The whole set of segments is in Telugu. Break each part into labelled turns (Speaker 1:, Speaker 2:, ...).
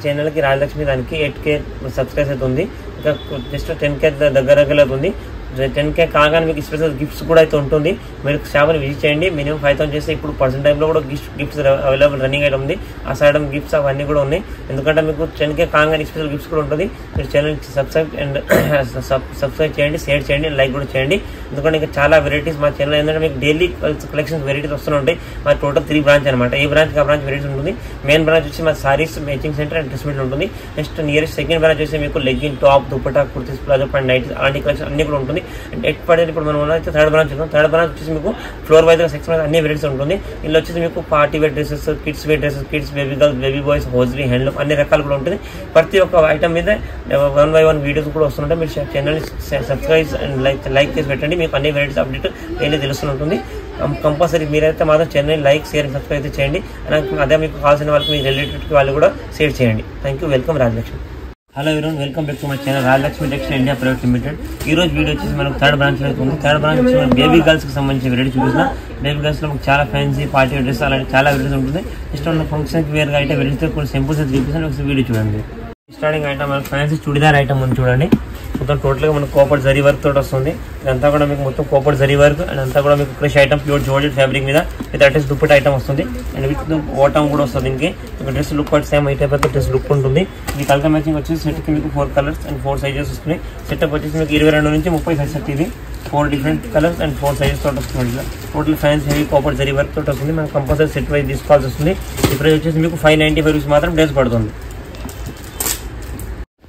Speaker 1: ఛానల్కి రాజలక్ష్మి దానికి 8K సబ్స్క్రైబ్ అవుతుంది. ఇంకా జస్ట్ 10K దగ్గర అవుతుంది. 10K కాగానే మీకు స్పెషల్ గిఫ్ట్స్ కూడా అయితే ఉంటుంది. మీరు షాప్ని విజిట్ చేయండి. మినిమం 5,000 చేస్తే ఇప్పుడు పర్సెంట్ టైంలో కూడా గిఫ్ట్స్ అవైలబుల్ రన్నింగ్ అయితే ఉంది. ఆ సైడ్ గిఫ్ట్స్ అవన్నీ కూడా ఉన్నాయి. ఎందుకంటే మీకు 10K కాగానే స్పెషల్ గిఫ్ట్స్ కూడా ఉంటుంది. మీరు ఛానల్ సబ్స్క్రైబ్ చేయండి, షేర్ చేయండి, లైక్ కూడా చేయండి. ఎందుకంటే ఇంకా చాలా వెరైటీస్ మా ఛానల్ ఏంటంటే మీకు డైలీ కలెక్షన్స్ వెరైటీస్ వస్తూ ఉంటాయి. మా టోటల్ 3 బ్రాంచ్ అనమాట. ఈ బ్రాంచ్కి ఆ బ్రాంచ్ వెరైటీస్ ఉంటుంది. మెయిన్ బ్రాంచ్ వచ్చి మా sarees matching centre and dress material ఉంటుంది. నెక్స్ట్ నియరెస్ట్ సెకండ్ బ్రాంచ్ వచ్చి మీకు legging, top, dupatta, kurtis, palazzo pant, nighties అలాంటి కలెక్షన్ అన్ని కూడా ఉంటుంది. అండ్ ఇప్పుడు మనం అయితే థర్డ్ బ్రాంచ్ ఉన్నాం. థర్డ్ బ్రాంచ్ వచ్చేసి మీకు ఫ్లోర్ వైజ్ సెక్షన్ వైజ్ అన్ని వెరైటీస్ ఉంటుంది. ఇందులో వచ్చేసి మీకు party wear dresses, kids wear dresses, kids, baby girls, baby boys, హోజ్లీ, హ్యాండ్లూమ్ అన్ని రకాలు కూడా ఉంటుంది. ప్రతి ఒక్క ఐటమ్ మీద 1 by 1 వీడియోస్ కూడా వస్తుంటాయి. మీరు ఛానల్ సబ్స్క్రైబ్ అండ్ లైక్ చేసి పెట్టండి. మీకు అన్ని వెరైటీస్ అప్డేట్ డైలీ తెలుస్తుంటుంది. కంపల్సరీ మీరైతే మాత్రం ఛానల్ లైక్, షేర్, సబ్స్క్రైబ్ అయితే చేయండి. అదే మీకు కావాల్సిన వాళ్ళకి మీ రిలేటెడ్ వాళ్ళు కూడా షేర్ చేయండి. Thank you. Welcome Rajalakshmi. Hello everyone, welcome back to my channel Rajalakshmi textile India private limited. ఈ రోజు వీడియో వచ్చేసి మనకు థర్డ్ బ్రాంచ్ అవుతుంది. థర్డ్ బ్రాంచ్ వచ్చి మనం బేబీ గర్ల్స్కి సంబంధించిన వెరైటీ చూపిస్తున్నా. బేబీ గర్ల్స్లో మనకు చాలా ఫ్యాన్సీ పార్టీ డ్రెస్ అలాంటి చాలా వెరైటీస్ ఉంటుంది. నెక్స్ట్ ఉన్న ఫంక్షన్కి వేరుగా అయితే వెరైటీతో కొన్ని సింపుల్స్ అయితే చూపిస్తాను. ఒకసారి వీడియో చూడండి. స్టార్టింగ్ ఐటమ్ మనకు ఫ్యాన్సీ చుడిదార్ ఐటమ్ ఉంది చూడండి. మొత్తం టోటల్గా మనకు కోపర్ జరీ వర్క్ తోటి వస్తుంది. ఇదంతా కూడా మీకు మొత్తం కోపర్ జరీ వర్క్ అండ్ అంతా కూడా మీకు crush item pure georgette fabric మీద విత్ అటాచ్ దుప్పటి ఐటమ్ వస్తుంది. అండ్ విత్ బాటమ్ కూడా వస్తుంది. దీనికి డ్రెస్ లుక్ కూడా సేమ్ ఈ టైప్ అయితే డ్రెస్ లుక్ ఉంటుంది. ఇది కలర్ మ్యాచింగ్ వచ్చేసి సెట్కి మీకు 4 కలర్స్ అండ్ 4 సైజెస్ వస్తున్నాయి. సెటప్ వచ్చేసి మీకు 22 నుంచి 30 సైజ్ సెట్. ఇది 4 డిఫరెంట్ కలర్స్ అండ్ 4 సైజెస్ తోటి వస్తుంది. Total fans heavy Cooper zari work తోటి వస్తుంది. మనకు కంపల్సరీ సెట్ వైజ్ తీసుకోవాల్సి వస్తుంది. ఈ ప్రైస్ వచ్చేసి మీకు 595 రూపీస్ మాత్రం డ్రెస్ పడుతుంది.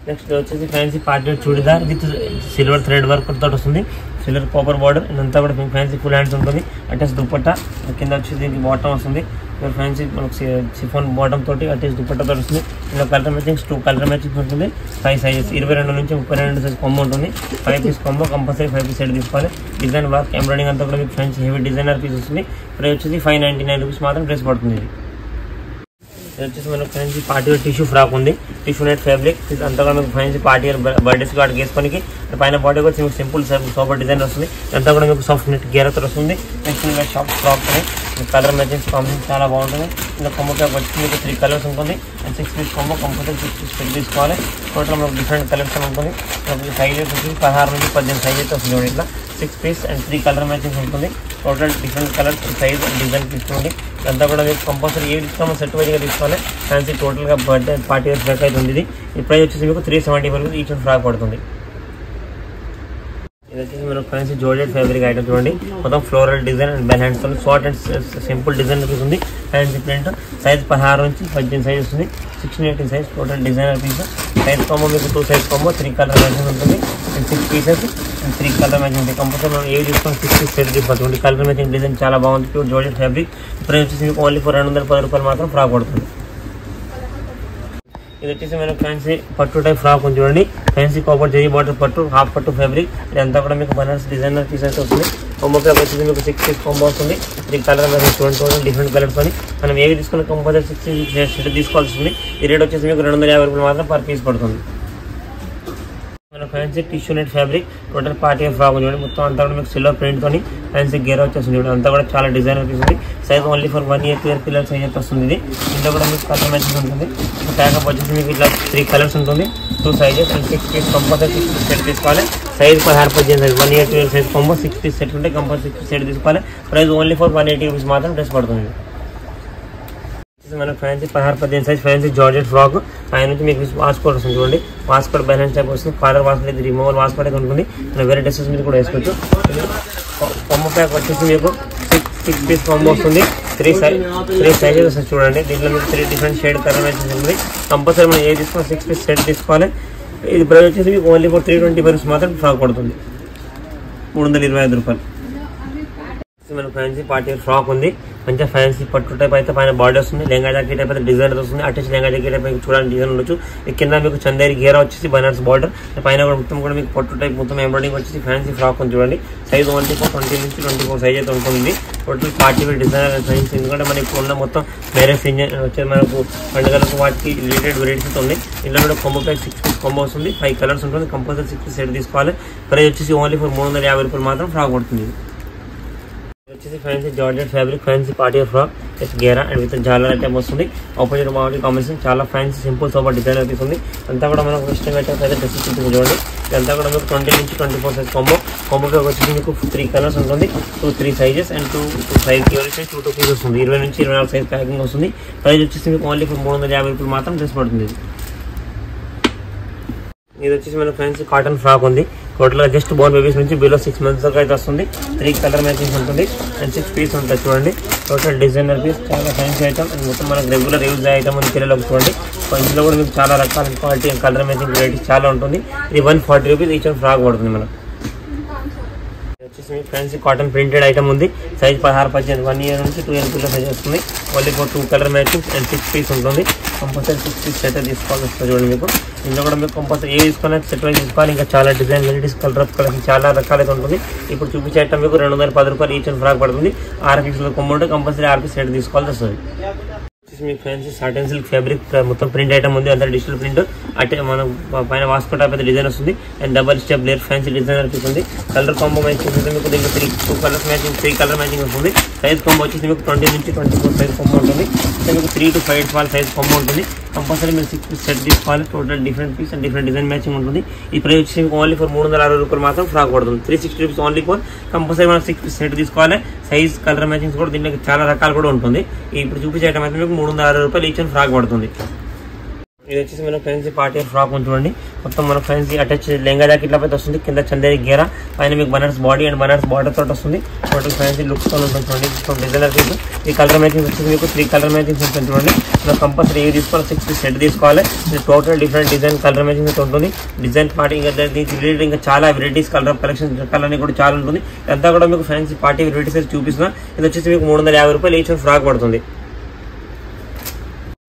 Speaker 1: నెక్స్ట్ వచ్చేసి fancy party churidar with silver thread work తోటి వస్తుంది. సిల్వర్ కాపర్ బార్డర్ అంతా కూడా ఫ్యాన్సీ ఫుల్ హ్యాండ్స్ ఉంటుంది. అటాచ్ దుప్పట్టా కింద వచ్చేసి దీనికి బాటమ్ వస్తుంది. ఫ్యాన్సీ మనకు సిఫోన్ బాటమ్ తోటి అటాచ్ దుప్పట్టాతో వస్తుంది. ఇలా కలర్ మ్యాచింగ్స్ 2 కలర్ మ్యాచింగ్స్ ఉంటుంది. 5 సైజెస్ 22 నుంచి 32 సైజ్ కొమ్మ ఉంటుంది. 5 పీస్ కొమ్మ కంపల్సరీ 5 పీస్ సెట్ తీసుకోవాలి. డిజైన్ వర్క్ ఎంబ్రాయిడింగ్ అంతా కూడా మీకు ఫ్యాన్సీ హెవీ డిజైనర్ పీస్ వస్తుంది. ప్రైస్ వచ్చేసి 599 రూపీస్ మాత్రం డ్రెస్ పడుతుంది. ఇది వచ్చేసి మనకు fancy party wear tissue frock ఉంది. టిష్యూ నెట్ ఫ్యాబ్రిక్ అంతగా మీకు ఫ్యాన్సీ పార్టీ వేర్ బర్త్డేస్ వాటికి వేసుకోనికి పైన బాడీ వచ్చి మీకు సింపుల్ సూపర్ డిజైన్ వస్తుంది. అంతా కూడా మీకు సాఫ్ట్ నెట్ గేరతో వస్తుంది. Next shop frock colour matchings combination చాలా బాగుంటుంది. ఇంకా కొమ్మకి వచ్చి మీకు 3 కలర్స్ ఉంటుంది. అండ్ 6 పీస్ కొమ్మ కంపల్సరీ 6 పీస్ సెట్ తీసుకోవాలి. టోటల్ మనకు డిఫరెంట్ కలర్స్ ఉంటుంది. సైజెస్ వచ్చి 16 నుంచి 18 సైజ్ అయితే వస్తుంది. ఇట్లా 6 పీస్ అండ్ 3 కలర్ మ్యాచింగ్స్ ఉంటుంది. Total different colours size and design తీసుకోండి. అంతా కూడా మీకు కంపల్సరీ ఏ తీసుకోమో సెట్ వైజ్గా తీసుకోవాలి. ఫ్యాన్సీ టోటల్గా బర్త్డే పార్టీ వేర్ ఫ్రాక్ అయితే ఉంది. ఇది ఈ ప్రైస్ వచ్చేసి మీకు 370 వరకు ఈచ్ ఫ్రాక్ పడుతుంది. ఇది వచ్చేసి మనకు ఫ్యాన్సీ జార్జెట్ ఫ్యాబ్రిక్ ఐటమ్ చూడండి. మొత్తం floral design and bell hands short and simple design ఉంది. ఫ్యాన్సీ ప్రింట్ సైజ్ 16 నుంచి 18 సైజ్ వస్తుంది. 16, 18 size total designer piece. Size combo మీకు 2 సైజ్ కాంబో 3 కలర్ మ్యాచింగ్ ఉంటుంది. And 6 pieces and 3 colour matching ఉంటుంది. కంపల్సరీ మనం ఏవి తీసుకొని 6 పీస్ సెట్ తీసుకోవచ్చు. కలర్ మ్యాచింగ్ డిజైన్ చాలా బాగుంది. Pure georgette fabric. ప్రైస్ వచ్చేసి మీకు ఓన్లీ 210 రూపాయలు మాత్రం ఫ్రాక్ పడుతుంది. ఇది వచ్చేసి మనకు ఫ్యాన్సీ పట్టు టైప్ ఫ్రాక్ ఉంది చూడండి. ఫ్యాన్సీ కాపర్ జరీ బార్డర్ పట్టు హాఫ్ పట్టు ఫ్యాబ్రిక్. ఇదంతా కూడా మీకు బనారస్ డిజైనర్ పీస్ అయితే వస్తుంది. కొమ్మ ఫ్యాబ్ వచ్చేసి మీకు 6 పీస్ కొమ్మ వస్తుంది. 3 కలర్ చూడండి డిఫరెంట్ కలర్స్ అని మనం ఏవి తీసుకున్న కంపల్సరీ 6 సెట్ తీసుకోవాల్సి ఉంది. ఈ రేట్ వచ్చేసి మీకు 250 రూపాయలు మాత్రం పర్ పీస్ పడుతుంది. మన fancy tissue net fabric total party frock చూడండి. మొత్తం అంతా కూడా మీకు సిల్వర్ ప్రింట్ తోని ఫ్యాన్సీ గేర్ వచ్చేస్తుంది చూడండి. అంతా కూడా చాలా డిజైనర్ పీస్ ఉంది. Size only for 1 year 12 pillar size అయితే వస్తుంది. ఇది ఇంట్లో కూడా మీకు కలర్ మ్యాచింగ్ ఉంటుంది. ప్యాకప్ వచ్చేసి మీకు ఇట్లా 3 కలర్స్ ఉంటుంది. 2 sizes and 6 piece compulsory 6 piece set తీసుకోవాలి. Size 16 18 size 1 year 12 size combo 6 piece set ఉంటే కంపల్సరీ 6 పీస్ సెట్ తీసుకోవాలి. ప్రైస్ ఓన్లీ ఫర్ 180 రూపీస్ మాత్రం డ్రెస్ పడుతుంది. మనకు fancy 16, 18 size fancy georgette frock. పైన నుంచి మీకు వాస్కోట్ వస్తుంది చూడండి. వాస్కోట్ బ్యాలెన్స్ టైప్ వస్తుంది. కాలర్ వాస్కోట్ అయితే రిమూవల్ వాస్కోట్ అయితే ఉంటుంది. వేరే డ్రెస్సెస్ మీద కూడా వేసుకోవచ్చు. కొమ్మ ప్యాక్ వచ్చేసి మీకు 6 పీస్ కొమ్మ వస్తుంది. 3 సైజెస్ వస్తుంది చూడండి. దీంట్లో మీకు 3 డిఫరెంట్ షేడ్ కలర్ మ్యాచింగ్ ఉంటుంది. కంపల్సరీ మనం ఏది తీసుకోవాలి 6 పీస్ సెట్ తీసుకోవాలి. ఇది ప్రైస్ వచ్చేసి మీకు ఓన్లీ ఫర్ 320 రూపీస్ మాత్రం ఫ్రాక్ పడుతుంది. 325 రూపాయలు. మనకు ఫ్యాన్సీ పార్టీ ఫ్రాక్ ఉంది. మంచిగా ఫ్యాన్సీ పట్టు టైప్ అయితే పైన బాడీ వస్తుంది. లెంగా జాకెట్ టైప్ అయితే డిజైన్ వస్తుంది. అటాచ్ లెంగా జాకెట్ టైప్ చూడండి డిజైన్ ఉండొచ్చు. కింద మీకు చందేరి గేరా వచ్చేసి బనారస్ బార్డర్. పైన కూడా మొత్తం కూడా మీకు పట్టు టైప్ మొత్తం ఎంబ్రాయిడింగ్ వచ్చేసి ఫ్యాన్సీ ఫ్రాక్ ఉంది చూడండి. సైజ్ ఓన్లీ 20 నుంచి 24 సైజ్ అయితే ఉంటుంది. Total party wear designer size. ఎందుకంటే మనకి ఉన్న మొత్తం మ్యారేజ్ సీజన్ వచ్చేది మనకు పండుగలకు వాటికి రిలేటెడ్ వెరైటీస్ ఉంది. ఇందులో కూడా కొమ్మ ప్యాక్ 6 పీస్ కొమ్మ వస్తుంది. 5 కలర్స్ ఉంటుంది. కంపల్సరీ 6 పీస్ సెట్ తీసుకోవాలి. ప్రైస్ వచ్చేసి ఓన్లీ ఫర్ 350 రూపాయలు మాత్రం ఫ్రాక్ పడుతుంది. వచ్చేసి fancy georgette fabric fancy party frock with గేరా అండ్ విత్ జాలర్ ఐటమ్ వస్తుంది. ఆపోజిట్ బాడీ కాంబినేషన్ చాలా ఫ్యాన్సీ సింపుల్ సోబర్ డిజైన్ అవుతుంది. అంతా కూడా మనకు వెస్టర్న్ ఐటమ్స్ అయితే డ్రెస్సెస్ చూడండి. ఇదంతా కూడా మీకు 20 నుంచి 24 సైజ్ కాంబోకి వచ్చేసి మీకు 3 కలర్స్ ఉంటుంది, 3 సైజెస్ అండ్ 2 సైజ్ 2 పీస్ వస్తుంది. 20 నుంచి 24 సైజ్ ప్యాకింగ్ వస్తుంది. ప్రైస్ వచ్చేసి మీకు ఓన్లీ 350 రూపాయలు మాత్రం డ్రెస్ పడుతుంది. ఇది వచ్చేసి మన ఫ్యాన్సీ కాటన్ ఫ్రాక్ ఉంది. టోటల్గా జస్ట్ బోర్న్ బేబీస్ నుంచి బిలో 6 months వరకు అయితే వస్తుంది. 3 కలర్ మ్యాచింగ్స్ ఉంటుంది అండ్ 6 పీస్ ఉంటుంది చూడండి. టోటల్ డిజైనర్ పీస్ చాలా ఫ్యాన్సీ ఐటమ్ అండ్ మొత్తం మనకు రెగ్యులర్ యూజ్ ఐటమ్ అని పిల్లలకు చూడండి. ఇందులో కూడా మీకు చాలా రకాల quality and colour matching varieties చాలా ఉంటుంది. ఇది 140 రూపీస్ ఈచ్ ఫ్రాక్ పడుతుంది మనకు. వచ్చేసి మీకు ఫ్యాన్సీ కాటన్ ప్రింటెడ్ ఐటమ్ ఉంది. సైజ్ 16-18 1 year నుంచి 2 year పిల్లల సైజ్ వస్తుంది. Only 2 colour matchings and 6 piece ఉంటుంది. కంపల్సరీ 6 పీస్ సెట్ తీసుకోవాలి వస్తుంది చూడండి. మీకు ఇందులో కూడా మీకు కంపల్సరీ ఏ తీసుకోవాలి సెట్ వైజ్ తీసుకోవాలి. ఇంకా చాలా డిజైన్ వెరైటీస్ కలర్ కలెక్షన్ చాలా రకాలైతే ఉంటుంది. ఇప్పుడు చూపించే ఐటమ్ మీకు 210 రూపాయలు ఈచ్ ఫ్రాక్ పడుతుంది. 6 పీసులు కొమ్మ ఉంటే కంపల్సరీ 6 పీస్ సెట్ తీసుకోవాల్సి వస్తుంది. మీకు ఫ్యాన్సీ సాటన్ సిల్క్ ఫ్యాబ్రిక్ మొత్తం ప్రింట్ ఐటమ్ ఉంది. అంతా డిజిటల్ ప్రింట్ అంటే మనం పైన వాస్కో టైప్ అయితే డిజైన్ వస్తుంది and double step layer fancy designer ఉంది. కలర్ కాంబో మ్యాచింగ్ ఉంటుంది మీకు దీనికి 2 కలర్స్ మ్యాచింగ్ 3 కలర్ మ్యాచింగ్ వస్తుంది. సైజ్ కాంబో వచ్చేసి మీకు 20 నుంచి 24 సైజ్ కాంబో ఉంటుంది. మీకు 3 to 5 స్మాల్ సైజ్ కాంబో ఉంటుంది. కంపల్సరీ మీరు 6 పీస్ సెట్ తీసుకోవాలి. Total different piece and different design matching ఉంటుంది. ఈ ప్రైస్ వచ్చి మీకు ఓన్లీ ఫర్ 360 రూపాయలు మాత్రం ఫ్రాక్ పడుతుంది. 360 రూపీస్ ఓన్లీ ఫర్. కంపల్సరీ మనం 6 పీస్ సెట్ తీసుకోవాలి. సైజ్ కలర్ మ్యాచింగ్స్ కూడా దీంట్లో చాలా రకాలు కూడా ఉంటుంది. ఇప్పుడు చూపించే ఐటమ్ అయితే మీకు 360 రూపాయలు ఈచ్ ఫ్రాక్ పడుతుంది. ఇది వచ్చేసి మన ఫ్యాన్సీ పార్టీ ఫ్రాక్ చూడండి. మొత్తం మన ఫ్యాన్సీ అటాచ్ లెంగా జాకెట్ అయితే వస్తుంది. కింద చందేరి గేరా పైన మీకు Banaras body and Banaras border తోటి వస్తుంది. టోటల్ ఫ్యాన్సీ లుక్స్ తో ఉంటుంది చూడండి. డిజైనర్ పీస్ ఈ కలర్ మ్యాచింగ్ వచ్చేసి మీకు 3 కలర్ మ్యాచింగ్స్ ఉంటుంది చూడండి. మనం కంపల్సరీ ఏ తీసుకోవాలి 6 పీస్ సెట్ తీసుకోవాలి. Total different design colour matching అయితే ఉంటుంది. డిజైన్ పార్టీ ఇంకా చాలా వెరైటీస్ కలర్ కలెక్షన్ రకాలన్నీ కూడా చాలా ఉంటుంది. ఇదంతా కూడా మీకు ఫ్యాన్సీ పార్టీ వెరైటీస్ అయితే చూపిస్తున్నా. ఇది వచ్చేసి మీకు 350 రూపాయలు ఈచ్ ఫ్రాక్ పడుతుంది.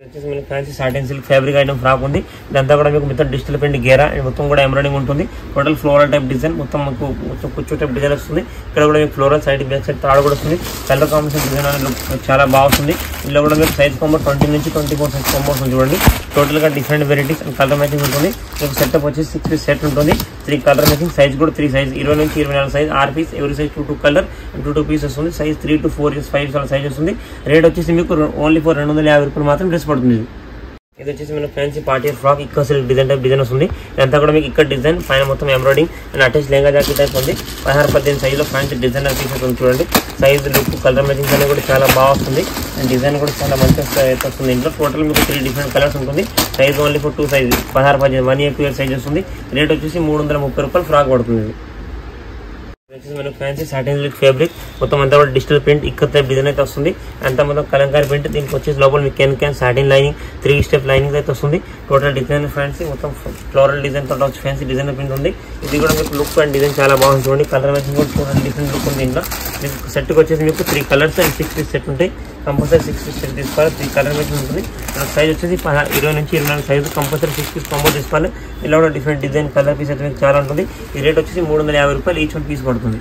Speaker 1: వచ్చేసి మనకి fancy satin silk fabric item frock ఉంది. ఇదంతా కూడా మీకు మొత్తం డిజిటల్ ప్రింట్ గేరా మొత్తం కూడా ఎంబ్రాయిడింగ్ ఉంటుంది. టోటల్ ఫ్లోరల్ టైప్ డిజైన్ మొత్తం మీకు కుచ్చు టైప్ డిజైన్ వస్తుంది. ఇక్కడ కూడా మీకు ఫ్లోరల్ సైడ్ బ్యాక్ సైడ్ తాడు కూడా వస్తుంది. కలర్ కాంబినేషన్ డిజైన్ అనేది చాలా బాగుంది. ఇందులో కూడా మీకు సైజ్ కాంబో 20 నుంచి 24 సైజ్ కాంబో వస్తుంది చూడండి. టోటల్ గా different varieties and colour matching ఉంటుంది. మీకు సెటప్ వచ్చేసి 6 పీస్ సెట్ ఉంటుంది. 3 కలర్ మ్యాచింగ్ సైజ్ కూడా 3 సైజ్ 20 నుంచి 24 సైజ్ 6 పీస్ ఎవరి సైజ్ 2 కలర్ అండ్ 2 పీస్ వస్తుంది. సైజ్ 3 to 4 5 సైజ్ వస్తుంది. రేట్ వచ్చేసి మీకు ఓన్లీ ఫర్ 250 రూపాయలు మాత్రం డ్రెస్ పడుతుంది. ఇది వచ్చేసి మనకు ఫ్యాన్సీ పార్టీ ఫ్రాక్ ఇక్కడ సిల్క్ డిజైన్ టైప్ డిజైన్ వస్తుంది. ఇదంతా కూడా మీకు ఇక్కడ డిజైన్ పైన మొత్తం embroidering and attach lehenga jacket type ఉంది. 16-18 సైజులో ఫ్యాన్సీ డిజైనర్ పీసెస్ ఉంది చూడండి. సైజ్ లుక్ కలర్ మ్యాచింగ్ అనేది కూడా చాలా బాగా వస్తుంది అండ్ డిజైన్ కూడా చాలా మంచిగా వస్తుంది. ఇంట్లో టోటల్ మీకు 3 డిఫరెంట్ కలర్స్ ఉంటుంది. Size only for 2 size 16-18 1 year 2 year size వస్తుంది. రేట్ వచ్చేసి 330 రూపాయలు ఫ్రాక్ పడుతుంది. మన ఫ్యాన్సీ సాటిన్ సిల్క్ ఫ్యాబ్రిక్ మొత్తం అంతా కూడా డిజిటల్ ప్రింట్ ఇక్కడ టైప్ డిజైన్ అయితే వస్తుంది. అంతా మొత్తం కలంకారీ ప్రింట్. దీనికి వచ్చేసి లోపల మీకు can satin lining 3 step lining అయితే వస్తుంది. టోటల్ డిజైన్ ఫ్యాన్సీ మొత్తం ఫ్లోరల్ డిజైన్ తోట వచ్చి ఫ్యాన్సీ డిజైన్ ప్రింట్ ఉంది. ఇది కూడా మీకు లుక్ అండ్ డిజైన్ చాలా బాగుంది చూడండి. కలర్ మ్యాచింగ్ కూడా చూడండి డిఫరెంట్ లుక్ ఉంది. ఇంట్లో మీకు సెట్కి వచ్చేసి మీకు 3 కలర్స్ అండ్ 6 పీస్ సెట్ ఉంటాయి. కంపల్సరీ 6 పీస్ సెట్ తీసుకోవాలి. 3 కలర్ మ్యాచింగ్ ఉంటుంది. సైజ్ వచ్చేసి 20 నుంచి 24 సైజు కంపల్సరీ 6 పీస్ కాంబో తీసుకోవాలి. ఇలా కూడా డిఫరెంట్ డిజైన్ కలర్ పీస్ అయితే మీకు చాలా ఉంటుంది. ఈ రేట్ వచ్చేసి 350 రూపాయలు ఈచ్ 1 పీస్ పడుతుంది.